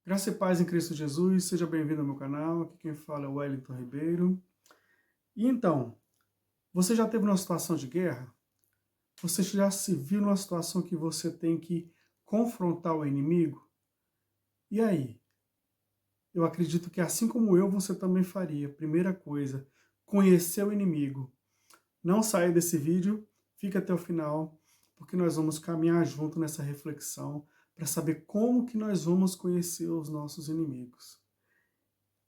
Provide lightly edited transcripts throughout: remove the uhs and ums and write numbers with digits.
Graça e paz em Cristo Jesus, seja bem-vindo ao meu canal, aqui quem fala é o Wellington Ribeiro. E então, você já teve uma situação de guerra? Você já se viu numa situação que você tem que confrontar o inimigo? E aí? Eu acredito que assim como eu, você também faria. Primeira coisa, conhecer o inimigo. Não saia desse vídeo, fica até o final, porque nós vamos caminhar junto nessa reflexão para saber como que nós vamos conhecer os nossos inimigos.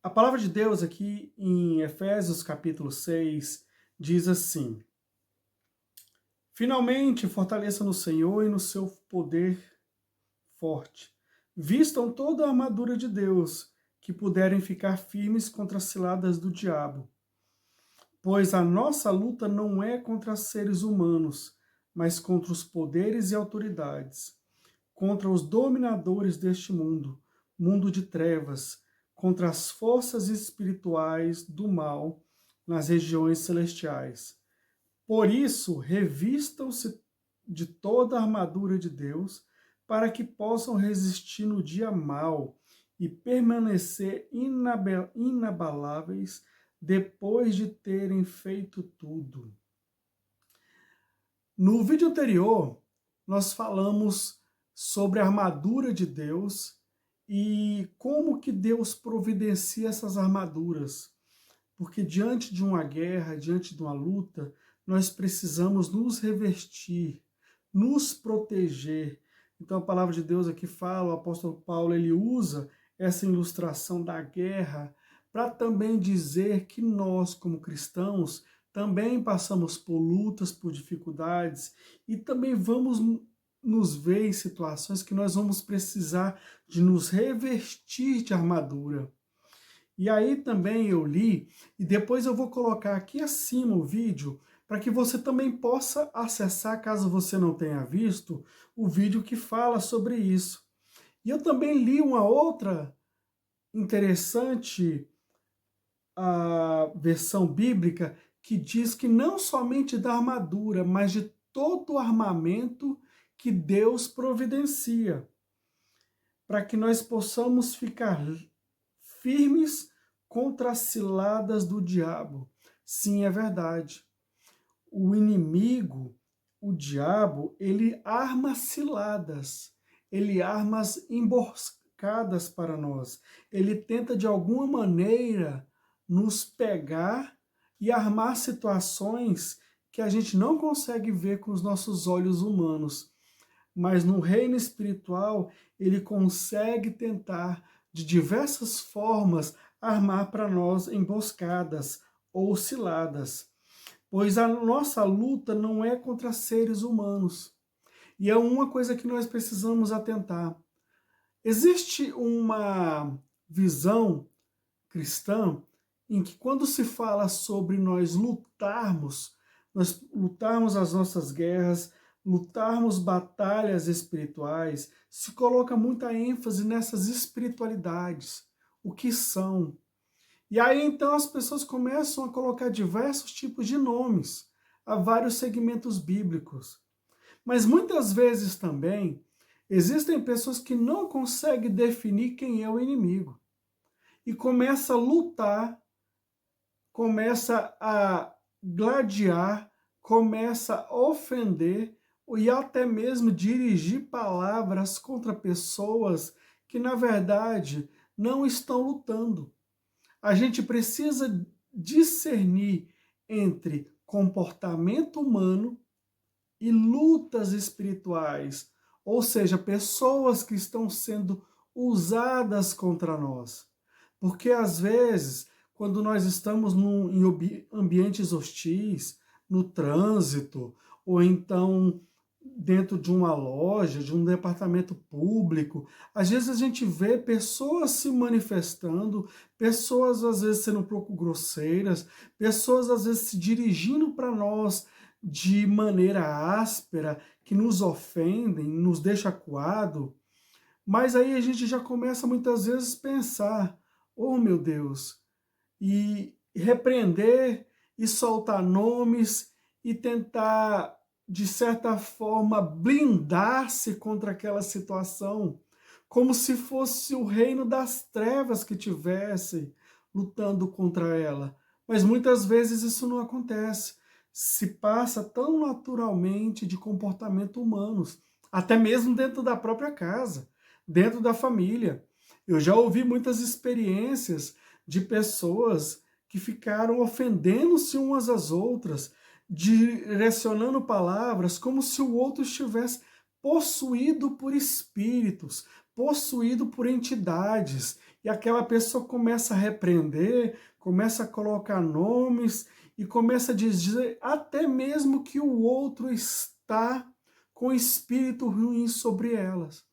A palavra de Deus aqui em Efésios capítulo 6 diz assim: Finalmente, fortaleça no Senhor e no seu poder forte. Vistam toda a armadura de Deus, que puderem ficar firmes contra as ciladas do diabo. Pois a nossa luta não é contra seres humanos, mas contra os poderes e autoridades, contra os dominadores deste mundo, mundo de trevas, contra as forças espirituais do mal nas regiões celestiais. Por isso, revistam-se de toda a armadura de Deus, para que possam resistir no dia mau e permanecer inabaláveis depois de terem feito tudo. No vídeo anterior, nós falamos sobre a armadura de Deus e como que Deus providencia essas armaduras. Porque diante de uma guerra, diante de uma luta, nós precisamos nos revestir, nos proteger. Então a palavra de Deus aqui fala, o apóstolo Paulo, ele usa essa ilustração da guerra para também dizer que nós, como cristãos, também passamos por lutas, por dificuldades e também vamos nos ver em situações que nós vamos precisar de nos revestir de armadura. E aí também eu li, e depois eu vou colocar aqui acima o vídeo, para que você também possa acessar, caso você não tenha visto, o vídeo que fala sobre isso. E eu também li uma outra interessante a versão bíblica que diz que não somente da armadura, mas de todo o armamento que Deus providencia, para que nós possamos ficar firmes contra as ciladas do diabo. Sim, é verdade. O inimigo, o diabo, ele arma ciladas, ele arma emboscadas para nós. Ele tenta de alguma maneira nos pegar e armar situações que a gente não consegue ver com os nossos olhos humanos. Mas no reino espiritual, ele consegue tentar de diversas formas armar para nós emboscadas ou ciladas. Pois a nossa luta não é contra seres humanos. E é uma coisa que nós precisamos atentar. Existe uma visão cristã em que quando se fala sobre nós lutarmos as nossas guerras, lutarmos batalhas espirituais, se coloca muita ênfase nessas espiritualidades, o que são. E aí então as pessoas começam a colocar diversos tipos de nomes a vários segmentos bíblicos. Mas muitas vezes também existem pessoas que não conseguem definir quem é o inimigo e começa a lutar, começa a gladiar, começa a ofender e até mesmo dirigir palavras contra pessoas que, na verdade, não estão lutando. A gente precisa discernir entre comportamento humano e lutas espirituais, ou seja, pessoas que estão sendo usadas contra nós. Porque às vezes, quando nós estamos em ambientes hostis, no trânsito, ou então dentro de uma loja, de um departamento público, às vezes a gente vê pessoas se manifestando, pessoas às vezes sendo um pouco grosseiras, pessoas às vezes se dirigindo para nós de maneira áspera, que nos ofendem, nos deixa acuado, mas aí a gente já começa muitas vezes a pensar, oh meu Deus, e repreender e soltar nomes e tentar, de certa forma, blindar-se contra aquela situação, como se fosse o reino das trevas que tivesse lutando contra ela. Mas muitas vezes isso não acontece. Se passa tão naturalmente de comportamento humanos, até mesmo dentro da própria casa, dentro da família. Eu já ouvi muitas experiências de pessoas que ficaram ofendendo-se umas às outras, direcionando palavras como se o outro estivesse possuído por espíritos, possuído por entidades, e aquela pessoa começa a repreender, começa a colocar nomes e começa a dizer até mesmo que o outro está com espírito ruim sobre elas.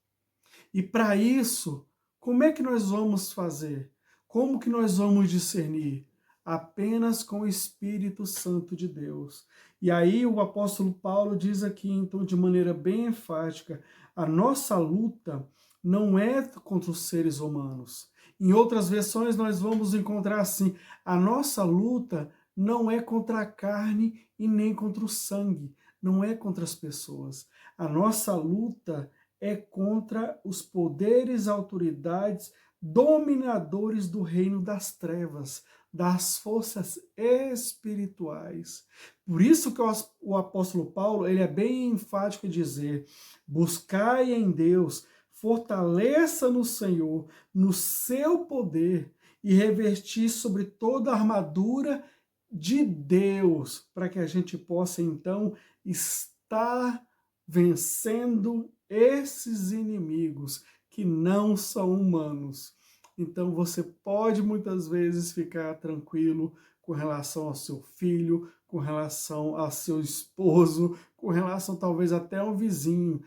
E para isso, como é que nós vamos fazer? Como que nós vamos discernir? Apenas com o Espírito Santo de Deus. E aí o apóstolo Paulo diz aqui, então, de maneira bem enfática, a nossa luta não é contra os seres humanos. Em outras versões nós vamos encontrar assim, a nossa luta não é contra a carne e nem contra o sangue, não é contra as pessoas. A nossa luta é contra os poderes, autoridades, dominadores do reino das trevas, das forças espirituais. Por isso que o apóstolo Paulo, ele é bem enfático em dizer: buscai em Deus, fortaleça no Senhor, no seu poder, e revestir sobre toda a armadura de Deus, para que a gente possa então estar vencendo esses inimigos que não são humanos. Então você pode muitas vezes ficar tranquilo com relação ao seu filho, com relação ao seu esposo, com relação talvez até ao vizinho.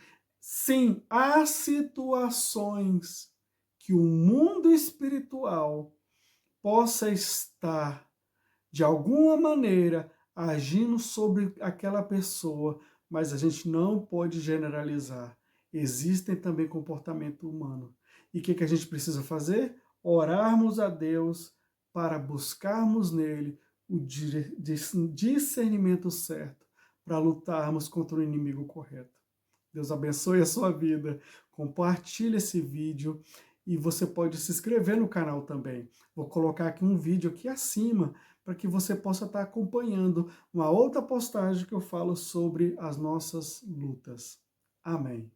Sim, há situações que o mundo espiritual possa estar, de alguma maneira, agindo sobre aquela pessoa, mas a gente não pode generalizar. Existem também comportamento humano. E o que a gente precisa fazer? Orarmos a Deus para buscarmos nele o discernimento certo, para lutarmos contra o inimigo correto. Deus abençoe a sua vida. Compartilhe esse vídeo e você pode se inscrever no canal também. Vou colocar aqui um vídeo aqui acima para que você possa estar acompanhando uma outra postagem que eu falo sobre as nossas lutas. Amém.